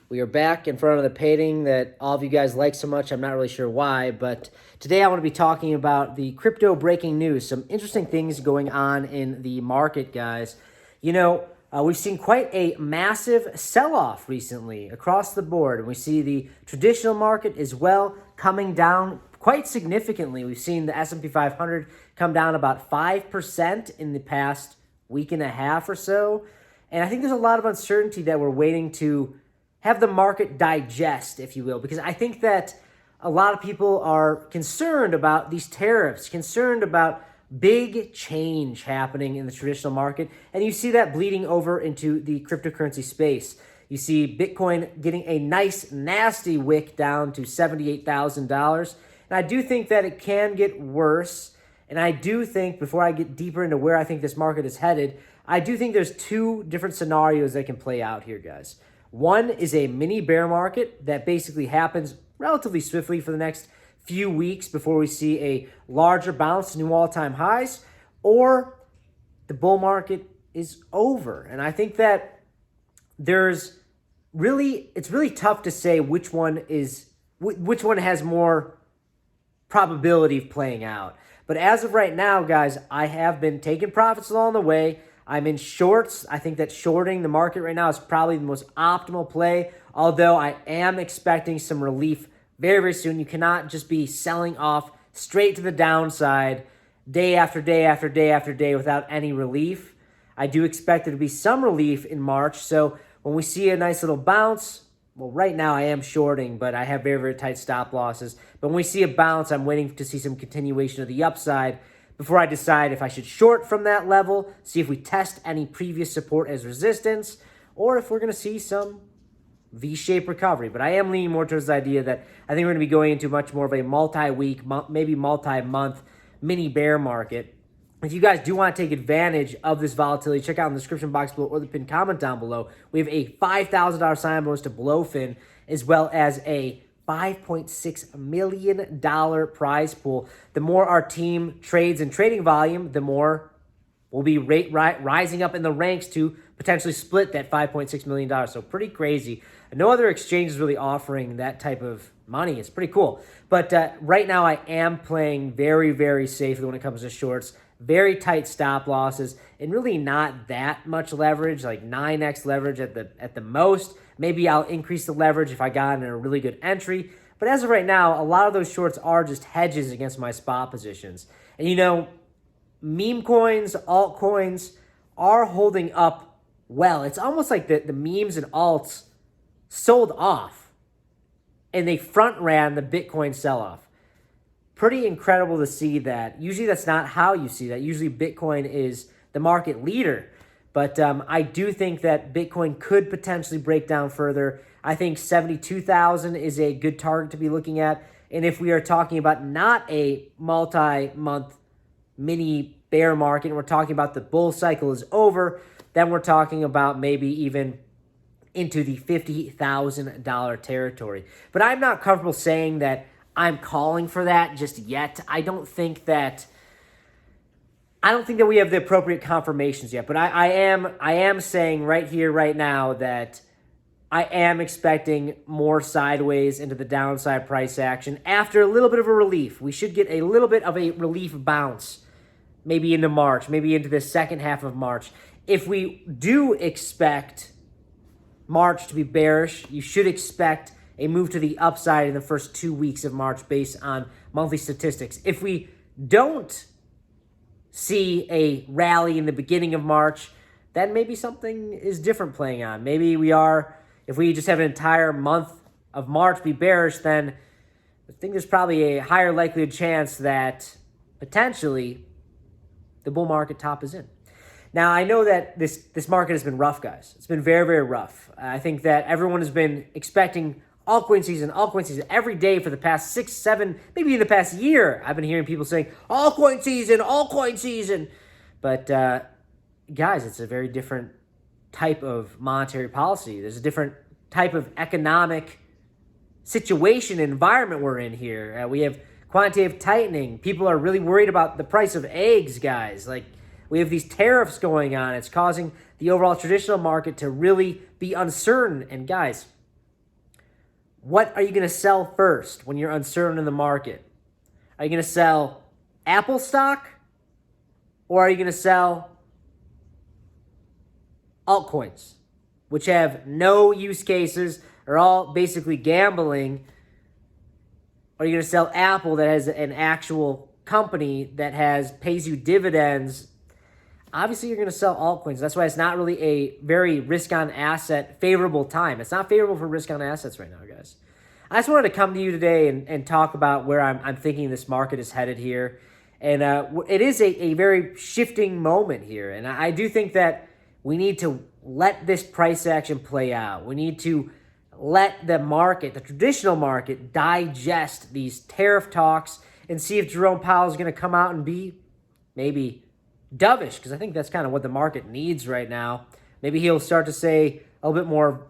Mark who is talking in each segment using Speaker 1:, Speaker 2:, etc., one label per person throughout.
Speaker 1: We are back in front of the painting that all of you guys like so much. I'm not really sure why, but today I want to be talking about the crypto breaking news. Some interesting things going on in the market, guys. We've seen quite a massive sell-off recently across the board. And we see the traditional market as well coming down quite significantly. We've seen the S&P 500 come down about 5% in the past week and a half or so. And I think there's a lot of uncertainty that we're waiting to have the market digest, if you will, because I think that a lot of people are concerned about these tariffs, concerned about big change happening in the traditional market. And you see that bleeding over into the cryptocurrency space. You see Bitcoin getting a nice, nasty wick down to $78,000. And I do think that it can get worse. And I do think, before I get deeper into where I think this market is headed, I do think there's two different scenarios that can play out here, guys. One is a mini bear market that basically happens relatively swiftly for the next few weeks before we see a larger bounce to new all-time highs, or the bull market is over. And I think that it's really tough to say which one has more probability of playing out. But as of right now, guys, I have been taking profits along the way. I'm in shorts. I think that shorting the market right now is probably the most optimal play, although I am expecting some relief very, very soon. You cannot just be selling off straight to the downside day after day after day after day without any relief. I do expect there to be some relief in March. So when we see a nice little bounce, well, right now I am shorting, but I have very, very tight stop losses. But when we see a bounce, I'm waiting to see some continuation of the upside before I decide if I should short from that level, see if we test any previous support as resistance, or if we're going to see some V-shaped recovery. But I am leaning more towards the idea that I think we're going to be going into much more of a multi-week, maybe multi-month mini bear market. If you guys do want to take advantage of this volatility, check out in the description box below or the pinned comment down below. We have a $5,000 sign bonus to Blowfin, as well as a $5.6 million prize pool. The more our team trades and trading volume, the more we'll be rising up in the ranks to potentially split that $5.6 million. So pretty crazy. No other exchange is really offering that type of money. It's pretty cool. But right now I am playing very, very safely when it comes to shorts. Very tight stop losses and really not that much leverage, like 9x leverage at the most. Maybe I'll increase the leverage if I got in a really good entry. But as of right now, a lot of those shorts are just hedges against my spot positions. And meme coins, altcoins are holding up well. It's almost like the memes and alts sold off and they front ran the Bitcoin sell-off. Pretty incredible to see that. Usually that's not how you see that. Usually Bitcoin is the market leader. But I do think that Bitcoin could potentially break down further. I think 72,000 is a good target to be looking at. And if we are talking about not a multi-month mini bear market, and we're talking about the bull cycle is over, then we're talking about maybe even into the $50,000 territory. But I'm not comfortable saying that I'm calling for that just yet. I don't think that we have the appropriate confirmations yet, but I am saying right here, right now, that I am expecting more sideways into the downside price action after a little bit of a relief. We should get a little bit of a relief bounce, maybe into March, maybe into the second half of March. If we do expect March to be bearish, you should expect a move to the upside in the first 2 weeks of March based on monthly statistics. If we don't see a rally in the beginning of March, then maybe something is different playing on. Maybe if we just have an entire month of March be bearish, then I think there's probably a higher likelihood chance that potentially the bull market top is in. Now, I know that this market has been rough, guys. It's been very, very rough. I think that everyone has been expecting altcoin season every day for the past 6, 7, maybe in the past year. I've been hearing people saying, altcoin season. But guys, it's a very different type of monetary policy. There's a different type of economic situation, environment we're in here. We have quantitative tightening. People are really worried about the price of eggs, guys. Like, we have these tariffs going on. It's causing the overall traditional market to really be uncertain. And guys, what are you going to sell first when you're uncertain in the market? Are you going to sell Apple stock, or are you going to sell altcoins, which have no use cases, are all basically gambling? Or are you going to sell Apple, that has an actual company that pays you dividends? Obviously, you're going to sell altcoins. That's why it's not really a very risk-on asset favorable time. It's not favorable for risk-on assets right now, guys. I just wanted to come to you today and talk about where I'm thinking this market is headed here. And it is a very shifting moment here. And I do think that we need to let this price action play out. We need to let the market, the traditional market, digest these tariff talks and see if Jerome Powell is going to come out and be maybe dovish, because I think that's kind of what the market needs right now. Maybe he'll start to say a little bit more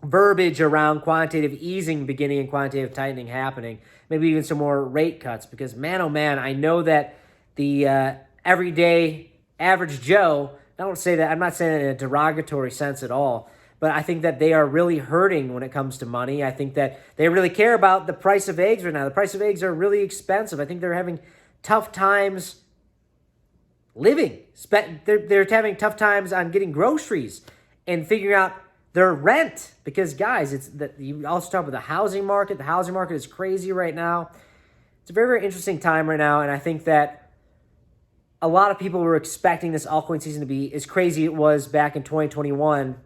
Speaker 1: verbiage around quantitative easing beginning and quantitative tightening happening. Maybe even some more rate cuts, because man, oh man, I know that the everyday average Joe, I don't say that, I'm not saying that in a derogatory sense at all, but I think that they are really hurting when it comes to money. I think that they really care about the price of eggs right now. The price of eggs are really expensive. I think they're having tough times living. They're having tough times on getting groceries and figuring out their rent, because guys, you also talk about the housing market. The housing market is crazy right now. It's a very, very interesting time right now, and I think that a lot of people were expecting this altcoin season to be as crazy it was back in 2021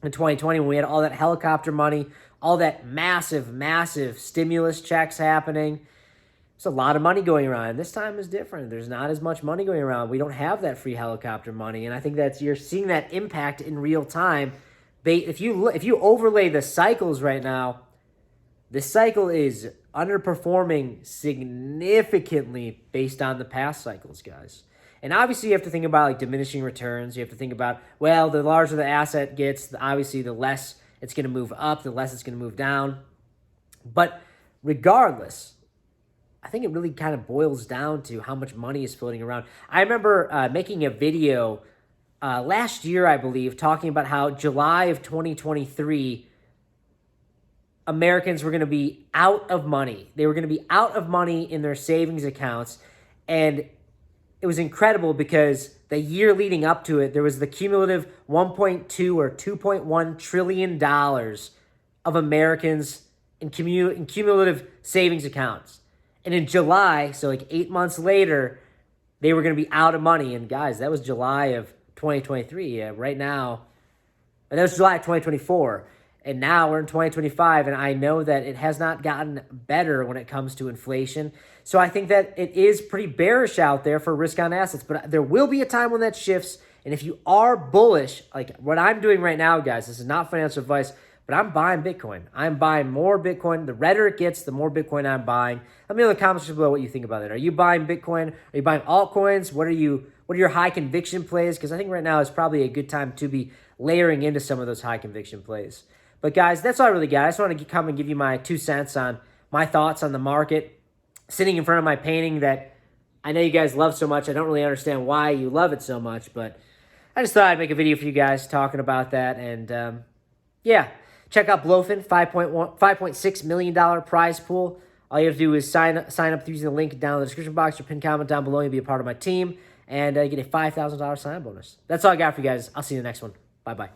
Speaker 1: and 2020 when we had all that helicopter money, all that massive, massive stimulus checks happening. There's a lot of money going around, and this time is different. There's not as much money going around. We don't have that free helicopter money, and I think that you're seeing that impact in real time. If you overlay the cycles right now, the cycle is underperforming significantly based on the past cycles, guys. And obviously you have to think about like diminishing returns. You have to think about, well, the larger the asset gets, obviously the less it's going to move up, the less it's going to move down. But regardless, I think it really kind of boils down to how much money is floating around. I remember making a video last year, I believe, talking about how July of 2023, Americans were going to be out of money. They were going to be out of money in their savings accounts. And it was incredible because the year leading up to it, there was the cumulative 1.2 or $2.1 trillion of Americans in cumulative savings accounts. And in July, so like 8 months later, they were going to be out of money. And guys, that was July of 2023. Right now, and that was July of 2024. And now we're in 2025, and I know that it has not gotten better when it comes to inflation. So I think that it is pretty bearish out there for risk-on assets, but there will be a time when that shifts. And if you are bullish, like what I'm doing right now, guys, this is not financial advice, but I'm buying Bitcoin. I'm buying more Bitcoin. The redder it gets, the more Bitcoin I'm buying. Let me know in the comments below what you think about it. Are you buying Bitcoin? Are you buying altcoins? What are your high conviction plays? Because I think right now is probably a good time to be layering into some of those high conviction plays. But guys, that's all I really got. I just want to come and give you my 2 cents on my thoughts on the market. Sitting in front of my painting that I know you guys love so much. I don't really understand why you love it so much, but I just thought I'd make a video for you guys talking about that. And yeah, check out Blowfin, $5.6 million prize pool. All you have to do is sign up using the link down in the description box or pin comment down below. You'll be a part of my team and get a $5,000 sign-up bonus. That's all I got for you guys. I'll see you in the next one. Bye-bye.